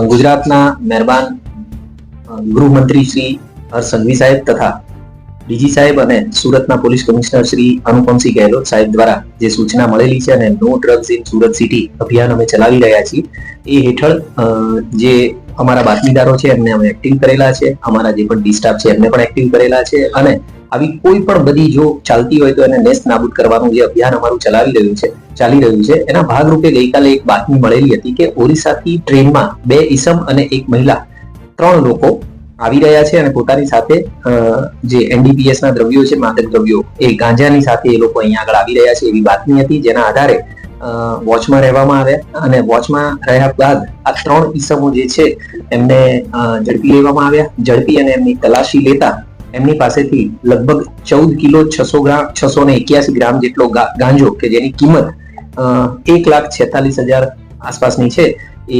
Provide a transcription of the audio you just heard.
ગુજરાતના મહેરબાન ગૃહમંત્રી શ્રી હર્ષ સંઘવી સાહેબ તથા ડીજી સાહેબ અને સુરતના પોલીસ કમિશનર શ્રી અનુપમસિંહ ગેહલોત સાહેબ દ્વારા જે સૂચના મળેલી છે અને no drugs in Surat city અભિયાન અમે ચલાવી રહ્યા છીએ એ હેઠળ જે અમારા બાતમીદારો છે એમને અમે એક્ટિવ કરેલા છે, અમારા જે પણ ડી સ્ટાફ છે એમને પણ એક્ટિવ કરેલા છે અને આવી કોઈ પણ બધી જો ચાલતી હોય તો એને નેસ્ત નાબૂદ કરવાનું જે અભિયાન અમારું ચાલી રહ્યું છે એના ભાગરૂપે ગઈકાલે એક બાતમી મળેલી હતી કે ઓરિસ્સાથી ટ્રેનમાં 2 ઈસમ અને એક મહિલા 3 લોકો આવી રહ્યા છે અને પોતાની સાથે જે એનડીપીએસ ના દ્રવ્યો છે, માદક દ્રવ્યો, એ ગાંજાની સાથે એ લોકો અહીંયા આગળ આવી રહ્યા છે એવી બાતમી હતી, જેના આધારે વોચમાં રહેવામાં આવ્યા અને વોચમાં રહ્યા બાદ આ 3 ઈસમો જે છે એમને ઝડપી લેવામાં આવ્યા. ઝડપી અને એમની તલાશી લેતા એમની પાસેથી લગભગ 14 કિલો 681 ગ્રામ જેટલો ગાંજો કે જેની કિંમત 1,46,000 આસપાસની છે એ